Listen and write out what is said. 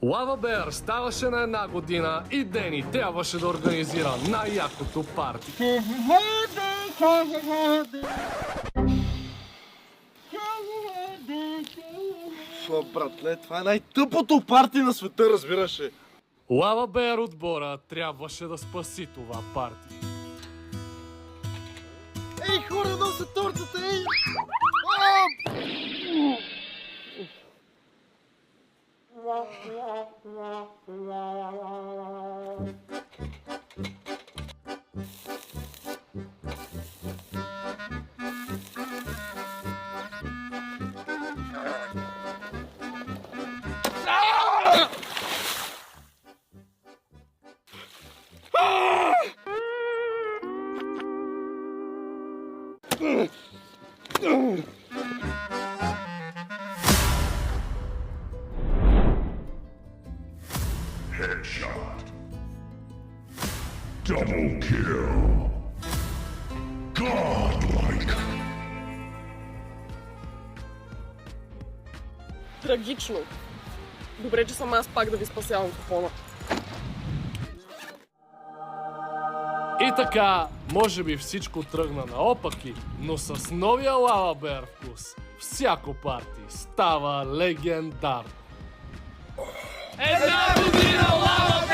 Лава Беар ставаше на една година и Дени трябваше да организира най-якото парти. Братле, това е най-тъпото парти на света, разбираш ли? Лава Беар отбора трябваше да спаси това парти. Ей, хора, нося тортата, ей! Headshot. Double kill. Godlike. Трагично. Добре, че съм аз пак да ви спасявам купона. И така, може би всичко тръгна наопаки, но с новия Лава Беар вкус, всяко парти става легендарно. Една година Лава Беар!